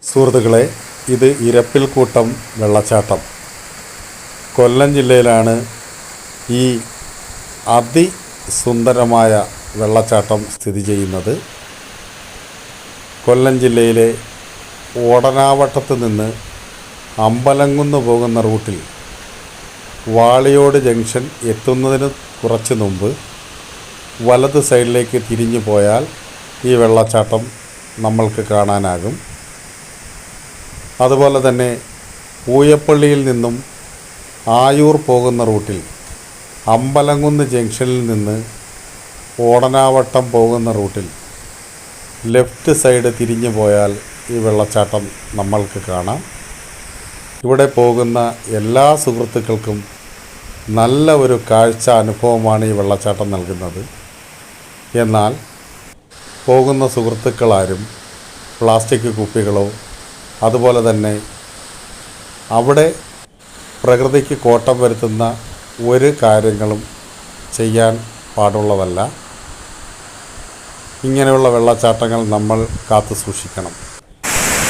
സുഹൃത്തുക്കളെ, ഇത് ഇരപ്പിൽക്കൂട്ടം വെള്ളച്ചാട്ടം കൊല്ലം ജില്ലയിലാണ്. ഈ അതിസുന്ദരമായ വെള്ളച്ചാട്ടം സ്ഥിതി ചെയ്യുന്നത് കൊല്ലം ജില്ലയിലെ ഓടനാവട്ടത്ത് നിന്ന് അമ്പലംകുന്ന് പോകുന്ന റൂട്ടിൽ വാളിയോട് ജംഗ്ഷൻ എത്തുന്നതിന് കുറച്ച് മുമ്പ് വലത് സൈഡിലേക്ക് തിരിഞ്ഞു പോയാൽ ഈ വെള്ളച്ചാട്ടം നമ്മൾക്ക് കാണാനാകും. അതുപോലെ തന്നെ പൂയപ്പള്ളിയിൽ നിന്നും ആയൂർ പോകുന്ന റൂട്ടിൽ അമ്പലംകുന്ന് ജംഗ്ഷനിൽ നിന്ന് ഓടനാവട്ടം പോകുന്ന റൂട്ടിൽ ലെഫ്റ്റ് സൈഡ് തിരിഞ്ഞു പോയാൽ ഈ വെള്ളച്ചാട്ടം നമ്മൾക്ക് കാണാം. ഇവിടെ പോകുന്ന എല്ലാ സുഹൃത്തുക്കൾക്കും നല്ല ഒരു കാഴ്ച അനുഭവമാണ് ഈ വെള്ളച്ചാട്ടം നൽകുന്നത്. എന്നാൽ പോകുന്ന സുഹൃത്തുക്കളാരും പ്ലാസ്റ്റിക് കുപ്പികളോ അതുപോലെ തന്നെ അവിടെ പ്രകൃതിക്ക് കോട്ടം വരുത്തുന്ന ഒരു കാര്യങ്ങളും ചെയ്യാൻ പാടുള്ളതല്ല. ഇങ്ങനെയുള്ള വെള്ളച്ചാട്ടങ്ങൾ നമ്മൾ കാത്തു സൂക്ഷിക്കണം.